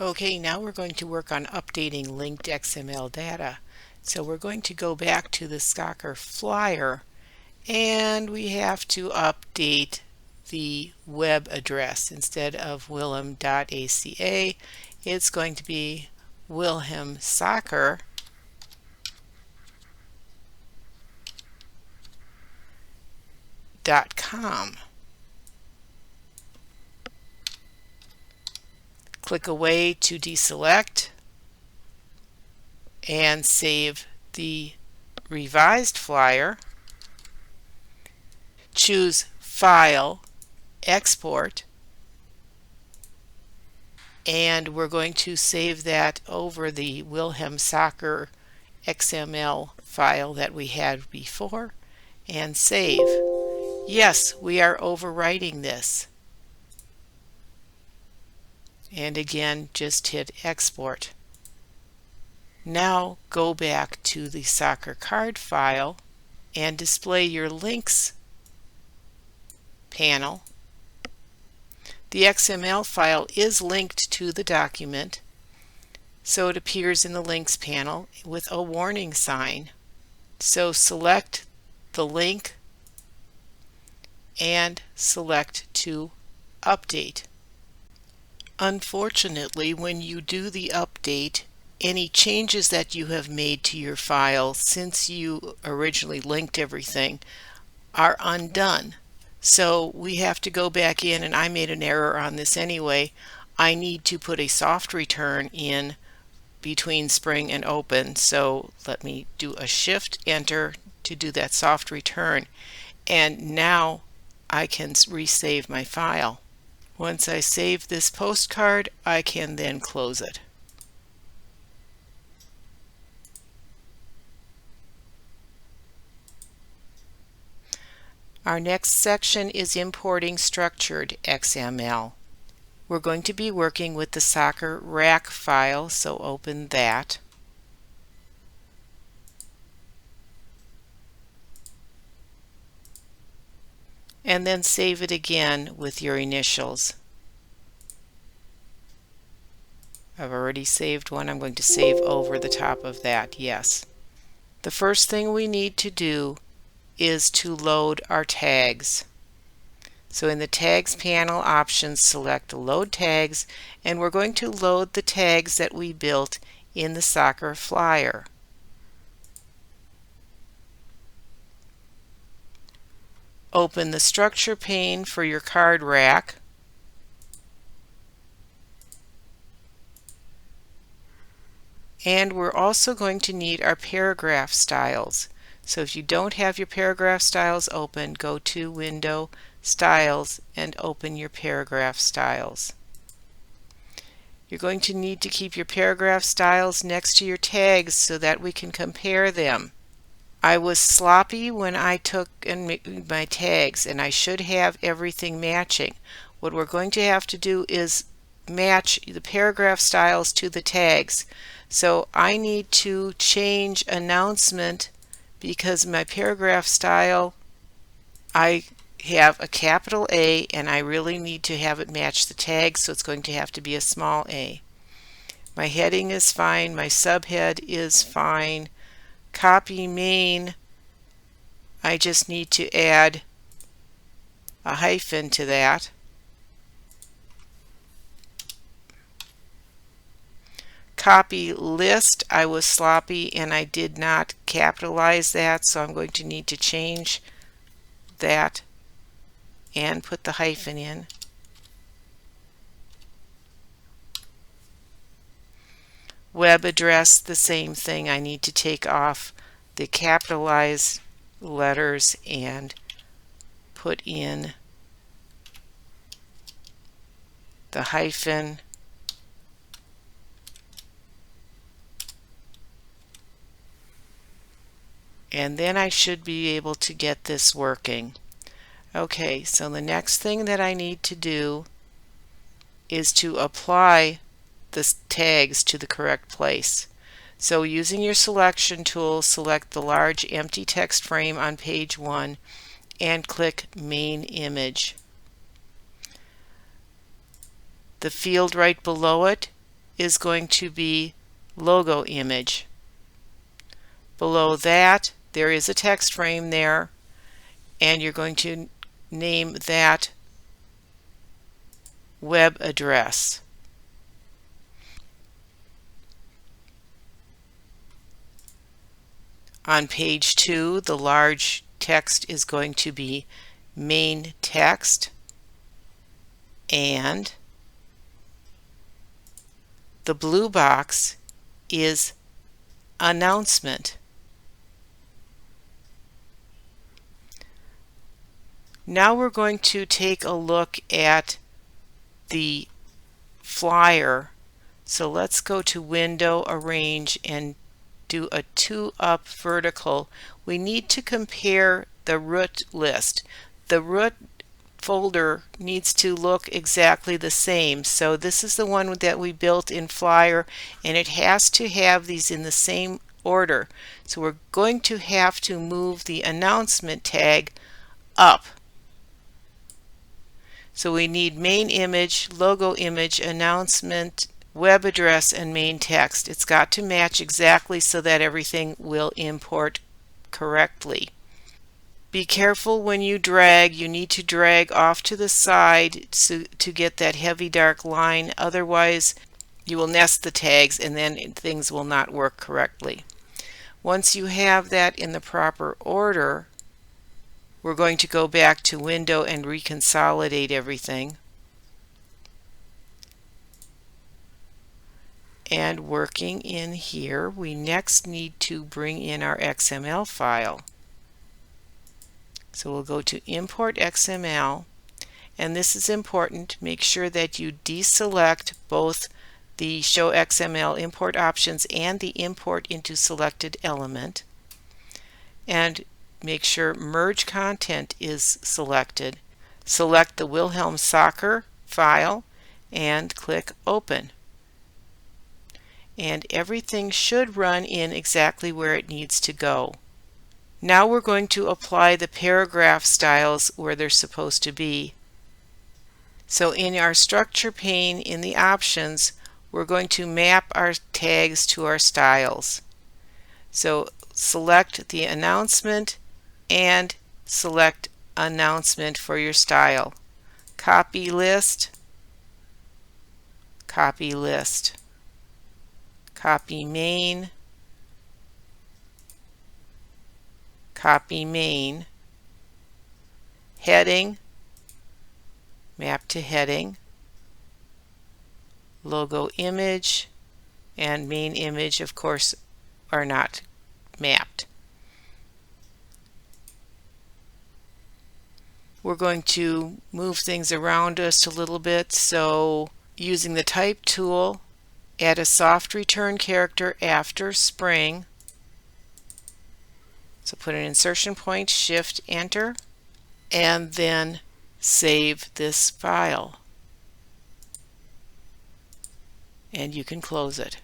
Okay, now we're going to work on updating linked XML data. So we're going to go back to the soccer flyer and we have to update the web address. Instead of wilhelm.aca, it's going to be wilhelmsoccer.com. Click away to deselect and save the revised flyer. Choose File, Export, and we're going to save that over the Wilhelm Soccer XML file that we had before and save. Yes, we are overwriting this. And again, just hit export. Now go back to the soccer card file and display your links panel. The XML file is linked to the document, so it appears in the links panel with a warning sign. So select the link and select to update. Unfortunately, when you do the update, any changes that you have made to your file since you originally linked everything are undone. So we have to go back in, and I made an error on this anyway. I need to put a soft return in between spring and open. So let me do a shift enter to do that soft return. And now I can resave my file. Once I save this postcard, I can then close it. Our next section is importing structured XML. We're going to be working with the soccer rack file, so open that. And then save it again with your initials. I've already saved one. I'm going to save over the top of that, yes. The first thing we need to do is to load our tags. So in the tags panel options, select load tags, and we're going to load the tags that we built in the soccer flyer. Open the structure pane for your card rack. And we're also going to need our paragraph styles. So if you don't have your paragraph styles open, go to Window, Styles, and open your paragraph styles. You're going to need to keep your paragraph styles next to your tags so that we can compare them. I was sloppy when I took and made my tags, and I should have everything matching. What we're going to have to do is match the paragraph styles to the tags. So I need to change announcement because my paragraph style, I have a capital A and I really need to have it match the tag, so it's going to have to be a small a. My heading is fine, my subhead is fine. Copy main, I just need to add a hyphen to that. Copy list, I was sloppy and I did not capitalize that, so I'm going to need to change that and put the hyphen in. Web address, the same thing. I need to take off the capitalized letters and put in the hyphen. And then I should be able to get this working. Okay, so the next thing that I need to do is to apply the tags to the correct place. So using your selection tool, select the large empty text frame on page 1 and click Main Image. The field right below it is going to be logo image. Below that, there is a text frame there, and you're going to name that web address. On page 2, the large text is going to be main text, and the blue box is announcement. Now we're going to take a look at the flyer. So let's go to Window, Arrange, and do a 2-up vertical. We need to compare the root list. The root folder needs to look exactly the same. So this is the one that we built in Flyer, and it has to have these in the same order. So we're going to have to move the announcement tag up. So we need main image, logo image, announcement, web address, and main text. It's got to match exactly so that everything will import correctly. Be careful when you drag. You need to drag off to the side to get that heavy dark line. Otherwise, you will nest the tags and then things will not work correctly. Once you have that in the proper order, we're going to go back to Window and reconsolidate everything. And working in here, we next need to bring in our XML file. So we'll go to Import XML, and this is important. Make sure that you deselect both the Show XML import options and the Import into Selected Element. And make sure Merge Content is selected. Select the Wilhelm Soccer file and click Open. And everything should run in exactly where it needs to go. Now we're going to apply the paragraph styles where they're supposed to be. So in our structure pane in the options, we're going to map our tags to our styles. So select the announcement and select announcement for your style. Copy list, copy list, copy main, copy main, heading, map to heading, logo image, and main image, of course, are not mapped. We're going to move things around us a little bit, so using the Type tool, add a soft return character after spring. So put an insertion point, Shift Enter, and then save this file. And you can close it.